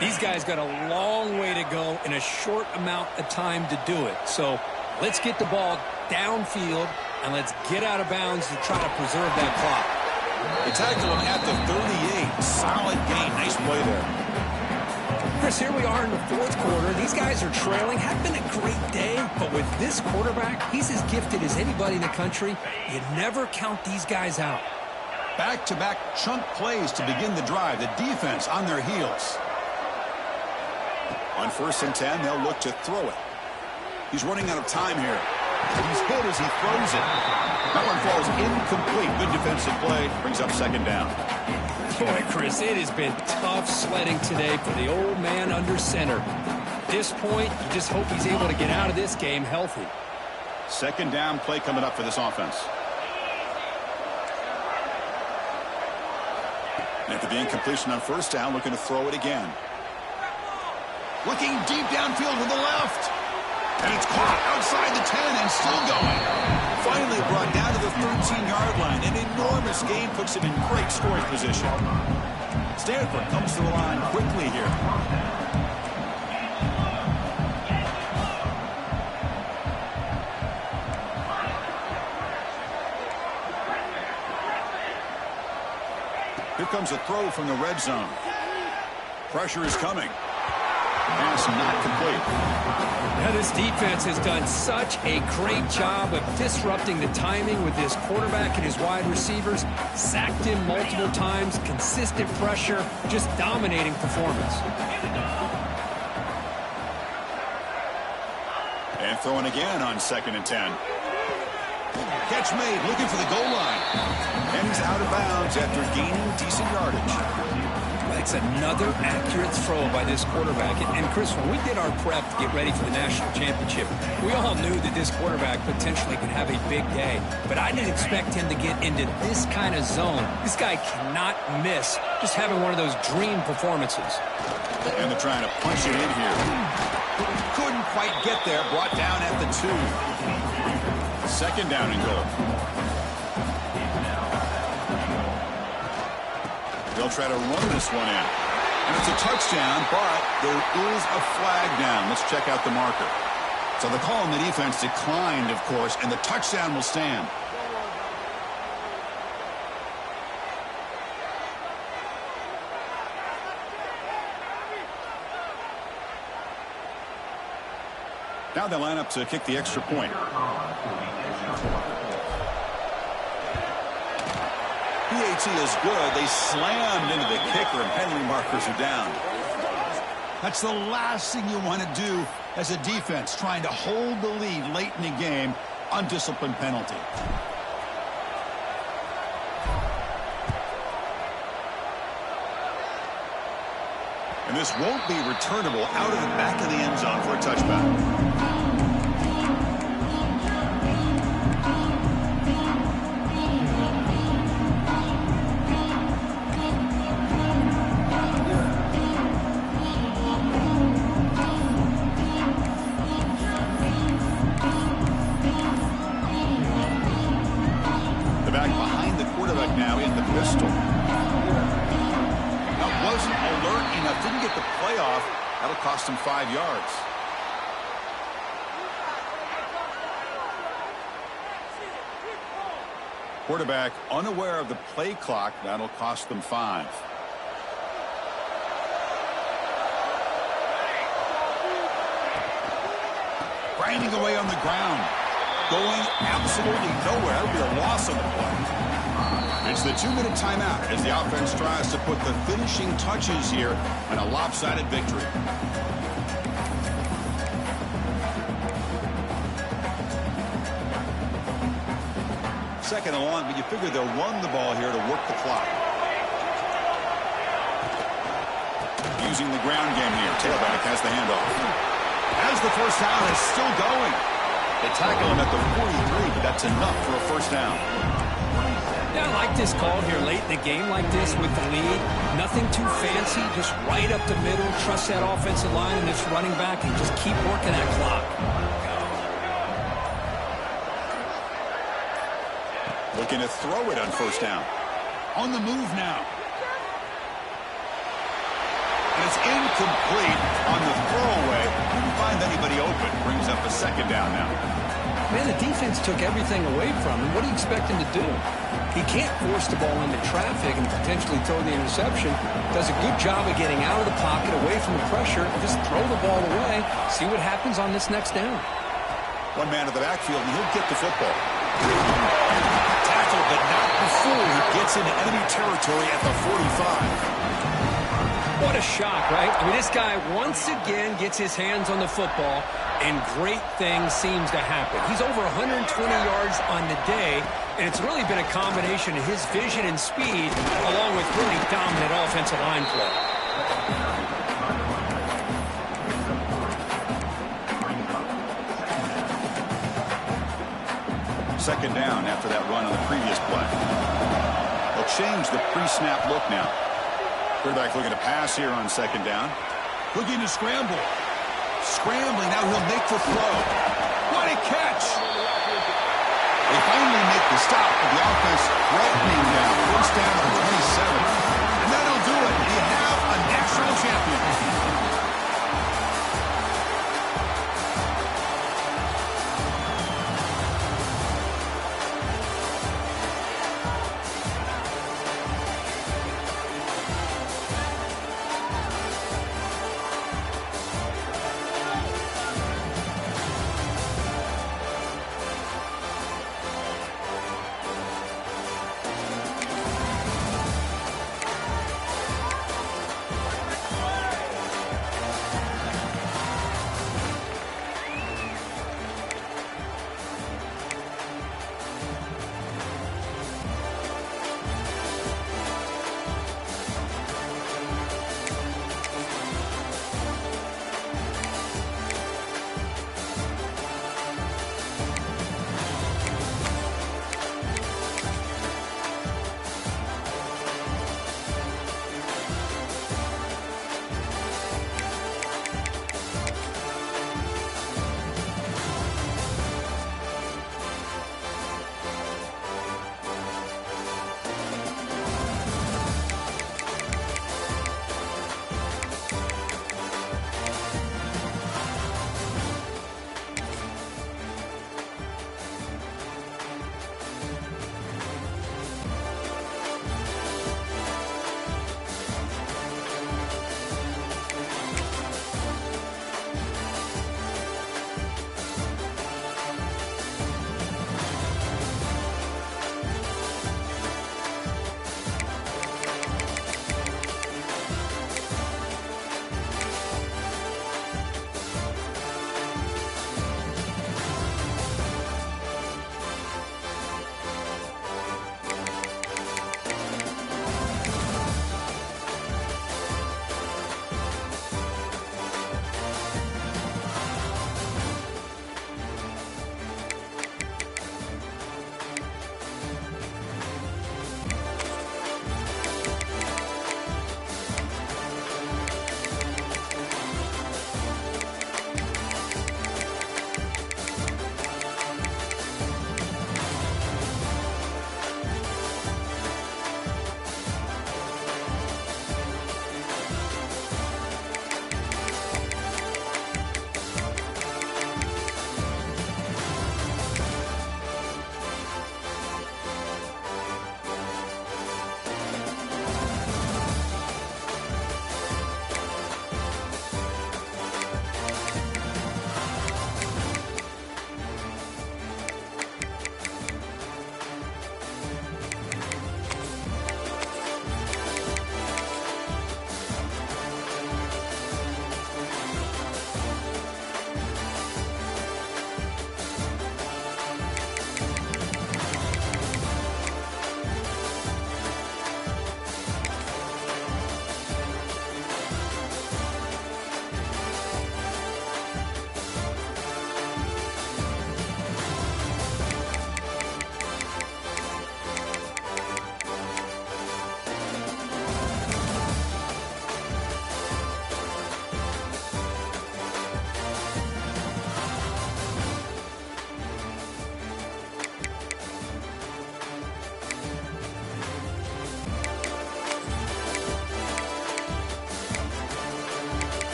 these guys got a long way to go in a short amount of time to do it. So let's get the ball downfield, and let's get out of bounds to try to preserve that clock. They tackle him at the 38. Solid gain. Nice play there. Chris, here we are in the fourth quarter. These guys are trailing. Had been a great day, but with this quarterback, he's as gifted as anybody in the country. You never count these guys out. Back-to-back chunk plays to begin the drive. The defense on their heels. On 1st and 10, they'll look to throw it. He's running out of time here. He's hit as he throws it. That one falls incomplete. Good defensive play. Brings up second down. Boy, Chris, it has been tough sledding today for the old man under center. At this point, you just hope he's able to get out of this game healthy. Second down play coming up for this offense. And after the incompletion on first down, looking to throw it again. Looking deep downfield to the left. And it's caught outside the 10 and still going. Finally brought down to the 13-yard line. An enormous gain puts him in great scoring position. Stanford comes to the line quickly here. Here comes a throw from the red zone. Pressure is coming. Pass not complete. Now this defense has done such a great job of disrupting the timing with his quarterback and his wide receivers. Sacked him multiple times, consistent pressure, just dominating performance. And throwing again on 2nd and 10. Catch made, looking for the goal line. And he's out of bounds after gaining decent yardage. That's another accurate throw by this quarterback. And Chris, when we did our prep to get ready for the national championship, we all knew that this quarterback potentially could have a big day. But I didn't expect him to get into this kind of zone. This guy cannot miss just having one of those dream performances. And they're trying to punch it in here. Couldn't quite get there. Brought down at the 2. Second down and goal. They'll try to run this one in. And it's a touchdown, but there is a flag down. Let's check out the marker. So the call on the defense declined, of course, and the touchdown will stand. Now they line up to kick the extra point. BAT is good. They slammed into the kicker, and penalty markers are down. That's the last thing you want to do as a defense, trying to hold the lead late in the game. Undisciplined penalty. And this won't be returnable out of the back of the end zone for a touchback. Cost him 5 yards. Quarterback unaware of the play clock. That'll cost them 5. Grinding away on the ground. Going absolutely nowhere. That'll be a loss on the play. It's the 2-minute timeout as the offense tries to put the finishing touches here on a lopsided victory. Second and long, but you figure they'll run the ball here to work the clock. Using the ground game here. Tailback has the handoff. As the first down is still going. They tackle him at the 43, but that's enough for a first down. Yeah, I like this call here late in the game like this with the lead. Nothing too fancy, just right up the middle. Trust that offensive line and this running back and just keep working that clock. Looking to throw it on first down. On the move now. And it's incomplete on the throwaway. Couldn't find anybody open. Brings up a second down now. Man, the defense took everything away from him. What do you expect him to do? He can't force the ball into traffic and potentially throw the interception. Does a good job of getting out of the pocket, away from the pressure. Just throw the ball away. See what happens on this next down. One man in the backfield, and he'll get the football. Tackled, but not before he gets into enemy territory at the 45. What a shock, right? I mean, this guy once again gets his hands on the football, and great things seems to happen. He's over 120 yards on the day, and it's really been a combination of his vision and speed, along with really dominant offensive line play. Second down after that run on the previous play. They'll change the pre-snap look now. Quarterback looking to pass here on second down. Looking to scramble. Scrambling, now he'll make the throw. What a catch! They finally make the stop, but the offense